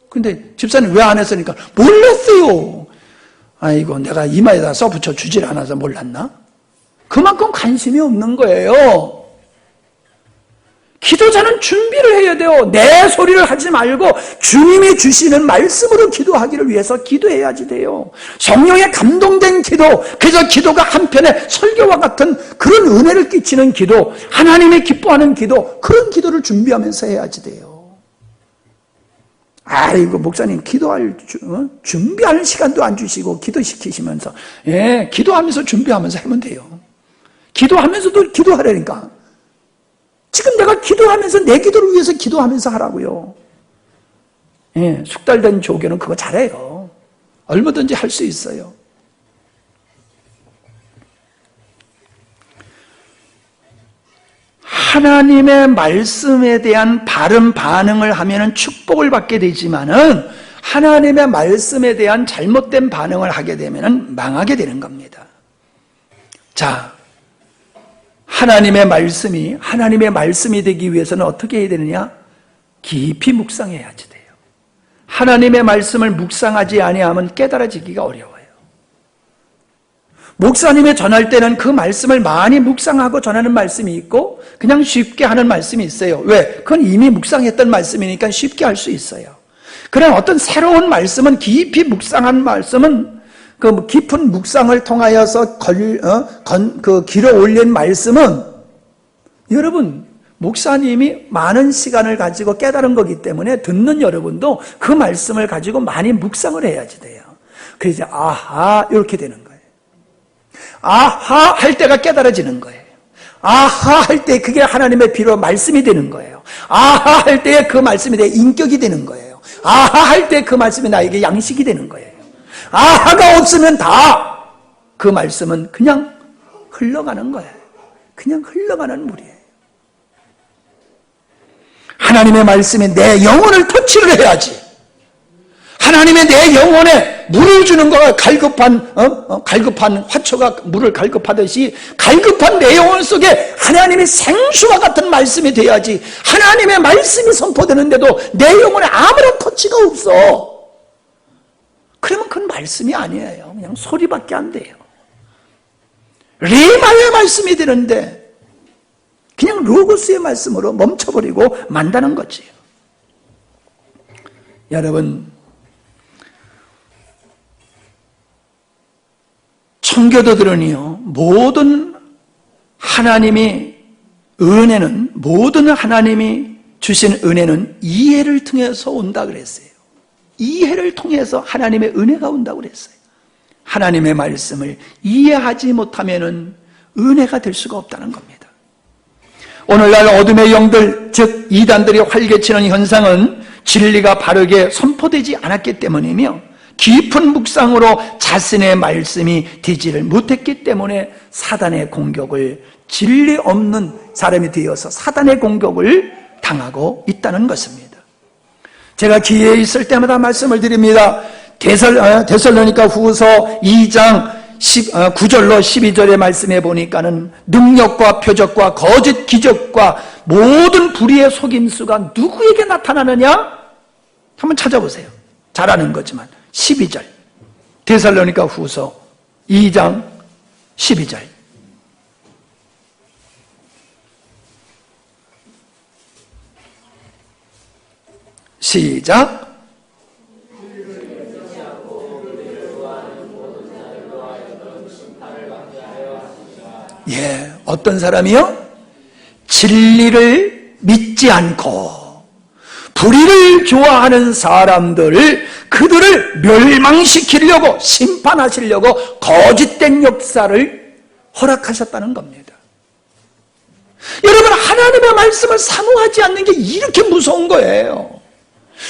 근데 집사님 왜 안 했으니까 몰랐어요. 아이고, 내가 이마에다 써붙여 주질 않아서 몰랐나? 그만큼 관심이 없는 거예요. 기도자는 준비를 해야 돼요. 내 소리를 하지 말고 주님이 주시는 말씀으로 기도하기를 위해서 기도해야지 돼요. 성령에 감동된 기도, 그래서 기도가 한편에 설교와 같은 그런 은혜를 끼치는 기도, 하나님이 기뻐하는 기도, 그런 기도를 준비하면서 해야지 돼요. 아이고, 목사님 기도할 준비할 시간도 안 주시고 기도시키시면서, 예, 기도하면서 준비하면서 하면 돼요. 기도하면서도 기도하라니까. 지금 내가 기도하면서 내 기도를 위해서 기도하면서 하라고요. 예, 숙달된 조교는 그거 잘해요. 얼마든지 할 수 있어요. 하나님의 말씀에 대한 바른 반응을 하면은 축복을 받게 되지만은 하나님의 말씀에 대한 잘못된 반응을 하게 되면은 망하게 되는 겁니다. 자, 하나님의 말씀이 되기 위해서는 어떻게 해야 되느냐? 깊이 묵상해야지 돼요. 하나님의 말씀을 묵상하지 아니하면 깨달아지기가 어려워요. 목사님이 전할 때는 그 말씀을 많이 묵상하고 전하는 말씀이 있고 그냥 쉽게 하는 말씀이 있어요. 왜? 그건 이미 묵상했던 말씀이니까 쉽게 할 수 있어요. 그런 어떤 새로운 말씀은, 깊이 묵상한 말씀은, 그 깊은 묵상을 통하여서 길어 올린 말씀은, 여러분, 목사님이 많은 시간을 가지고 깨달은 거기 때문에 듣는 여러분도 그 말씀을 가지고 많이 묵상을 해야지 돼요. 그래서 아하, 이렇게 되는 거예요. 아하 할 때가 깨달아지는 거예요. 아하 할 때 그게 하나님의 비로 말씀이 되는 거예요. 아하 할 때 그 말씀이 내 인격이 되는 거예요. 아하 할 때 그 말씀이 나에게 양식이 되는 거예요. 아하가 없으면 다 그 말씀은 그냥 흘러가는 거예요. 그냥 흘러가는 물이에요. 하나님의 말씀이 내 영혼을 터치를 해야지. 하나님의 내 영혼에 물을 주는 거가 갈급한 화초가 물을 갈급하듯이 갈급한 내 영혼 속에 하나님의 생수와 같은 말씀이 돼야지. 하나님의 말씀이 선포되는데도 내 영혼에 아무런 터치가 없어. 그러면 그건 말씀이 아니에요. 그냥 소리밖에 안 돼요. 레마의 말씀이 되는데 그냥 로고스의 말씀으로 멈춰버리고 만다는 거지. 여러분, 청교도들은요, 모든 하나님이 주신 은혜는 이해를 통해서 온다 그랬어요. 이해를 통해서 하나님의 은혜가 온다고 그랬어요. 하나님의 말씀을 이해하지 못하면은 은혜가 될 수가 없다는 겁니다. 오늘날 어둠의 영들, 즉 이단들이 활개치는 현상은 진리가 바르게 선포되지 않았기 때문이며 깊은 묵상으로 자신의 말씀이 되지를 못했기 때문에 사단의 공격을, 진리 없는 사람이 되어서 사단의 공격을 당하고 있다는 것입니다. 제가 기회에 있을 때마다 말씀을 드립니다. 데살로니가 후서 2장 9절로 12절의 말씀에 보니까는 능력과 표적과 거짓 기적과 모든 불의의 속임수가 누구에게 나타나느냐? 한번 찾아보세요. 잘 아는 거지만 12절 데살로니가 후서 2장 12절 시작. 예, 어떤 사람이요? 진리를 믿지 않고 불의를 좋아하는 사람들을, 그들을 멸망시키려고, 심판하시려고 거짓된 역사를 허락하셨다는 겁니다. 여러분, 하나님의 말씀을 사모하지 않는 게 이렇게 무서운 거예요.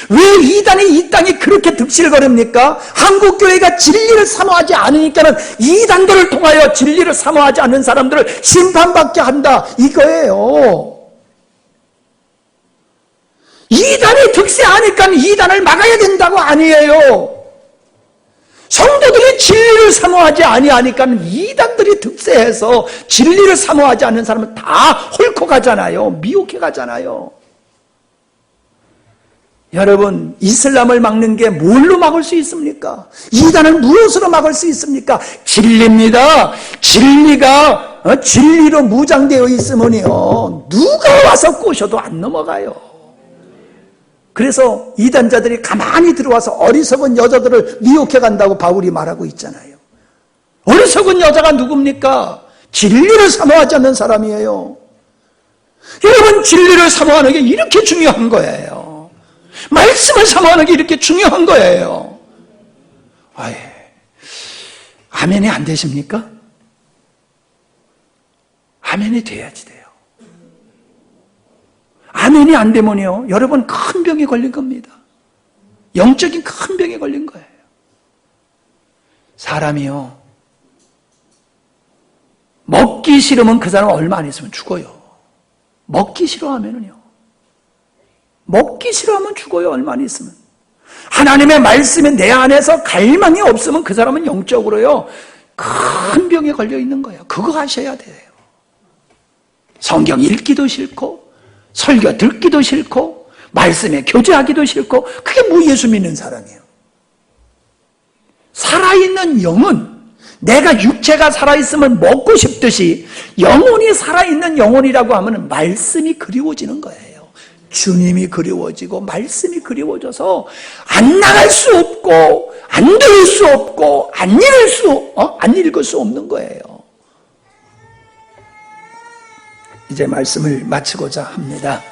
왜 이단이 이 땅에 그렇게 득실거립니까? 한국교회가 진리를 사모하지 않으니까는 이단들을 통하여 진리를 사모하지 않는 사람들을 심판받게 한다, 이거예요. 이단이 득세하니까 이단을 막아야 된다고 아니에요. 성도들이 진리를 사모하지 아니하니까 이단들이 득세해서 진리를 사모하지 않는 사람은 다 홀코 가잖아요. 미혹해 가잖아요. 여러분, 이슬람을 막는 게 뭘로 막을 수 있습니까? 이단을 무엇으로 막을 수 있습니까? 진리입니다. 진리가 진리로 무장되어 있으면요, 누가 와서 꼬셔도 안 넘어가요. 그래서 이단자들이 가만히 들어와서 어리석은 여자들을 미혹해 간다고 바울이 말하고 있잖아요. 어리석은 여자가 누굽니까? 진리를 사모하지 않는 사람이에요. 여러분, 진리를 사모하는 게 이렇게 중요한 거예요. 말씀을 사모하는 게 이렇게 중요한 거예요. 아멘이 안 되십니까? 아멘이 돼야지 돼요. 아멘이 안 되면요, 여러분 큰 병에 걸린 겁니다. 영적인 큰 병에 걸린 거예요. 사람이요, 먹기 싫으면 그 사람 얼마 안 있으면 죽어요. 먹기 싫어하면은요, 먹기 싫어하면 죽어요. 얼마 안 있으면. 하나님의 말씀이 내 안에서 갈망이 없으면 그 사람은 영적으로요, 큰 병에 걸려 있는 거예요. 그거 하셔야 돼요. 성경 읽기도 싫고 설교 듣기도 싫고 말씀에 교제하기도 싫고, 그게 뭐 예수 믿는 사람이에요. 살아있는 영은, 내가 육체가 살아있으면 먹고 싶듯이 영혼이 살아있는 영혼이라고 하면 말씀이 그리워지는 거예요. 주님이 그리워지고 말씀이 그리워져서 안 나갈 수 없고 안 들을 수 없고 안 읽을 수 없는 거예요. 이제 말씀을 마치고자 합니다.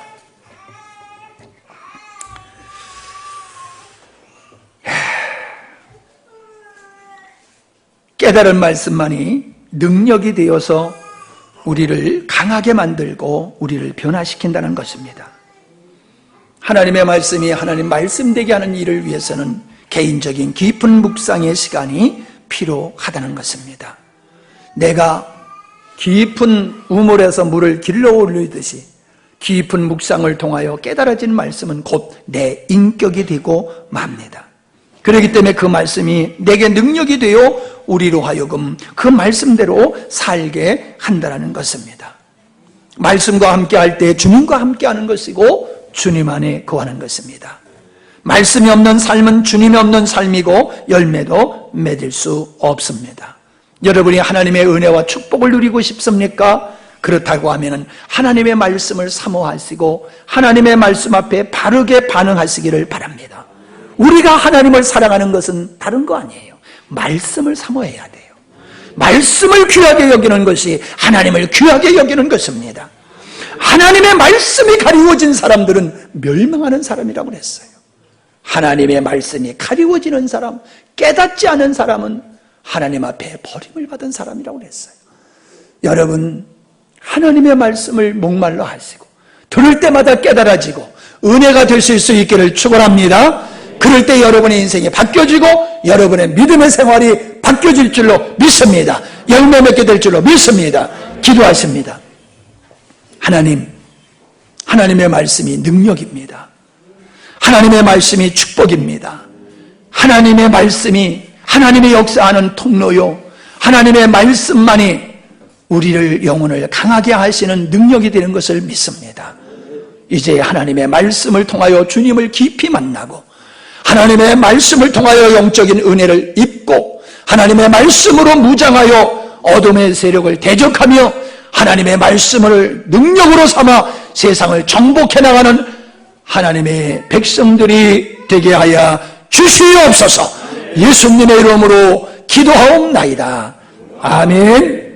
깨달은 말씀만이 능력이 되어서 우리를 강하게 만들고 우리를 변화시킨다는 것입니다. 하나님의 말씀이 하나님 말씀 되게 하는 일을 위해서는 개인적인 깊은 묵상의 시간이 필요하다는 것입니다. 내가 깊은 우물에서 물을 길러 올리듯이 깊은 묵상을 통하여 깨달아진 말씀은 곧 내 인격이 되고 맙니다. 그렇기 때문에 그 말씀이 내게 능력이 되어 우리로 하여금 그 말씀대로 살게 한다는 것입니다. 말씀과 함께할 때 주님과 함께하는 것이고 주님 안에 거하는 것입니다. 말씀이 없는 삶은 주님이 없는 삶이고 열매도 맺을 수 없습니다. 여러분이 하나님의 은혜와 축복을 누리고 싶습니까? 그렇다고 하면 하나님의 말씀을 사모하시고 하나님의 말씀 앞에 바르게 반응하시기를 바랍니다. 우리가 하나님을 사랑하는 것은 다른 거 아니에요. 말씀을 사모해야 돼요. 말씀을 귀하게 여기는 것이 하나님을 귀하게 여기는 것입니다. 하나님의 말씀이 가리워진 사람들은 멸망하는 사람이라고 했어요. 하나님의 말씀이 가리워지는 사람, 깨닫지 않은 사람은 하나님 앞에 버림을 받은 사람이라고 했어요. 여러분 하나님의 말씀을 목말라 하시고 들을 때마다 깨달아지고 은혜가 되실 수 있기를 축원합니다. 그럴 때 여러분의 인생이 바뀌어지고 여러분의 믿음의 생활이 바뀌어질 줄로 믿습니다. 열매 맺게 될 줄로 믿습니다. 기도하십니다. 하나님의 말씀이 능력입니다. 하나님의 말씀이 축복입니다. 하나님의 말씀이 하나님의 역사하는 통로요, 하나님의 말씀만이 우리를 영혼을 강하게 하시는 능력이 되는 것을 믿습니다. 이제 하나님의 말씀을 통하여 주님을 깊이 만나고 하나님의 말씀을 통하여 영적인 은혜를 입고 하나님의 말씀으로 무장하여 어둠의 세력을 대적하며 하나님의 말씀을 능력으로 삼아 세상을 정복해 나가는 하나님의 백성들이 되게 하여 주시옵소서. 예수님의 이름으로 기도하옵나이다. 아멘.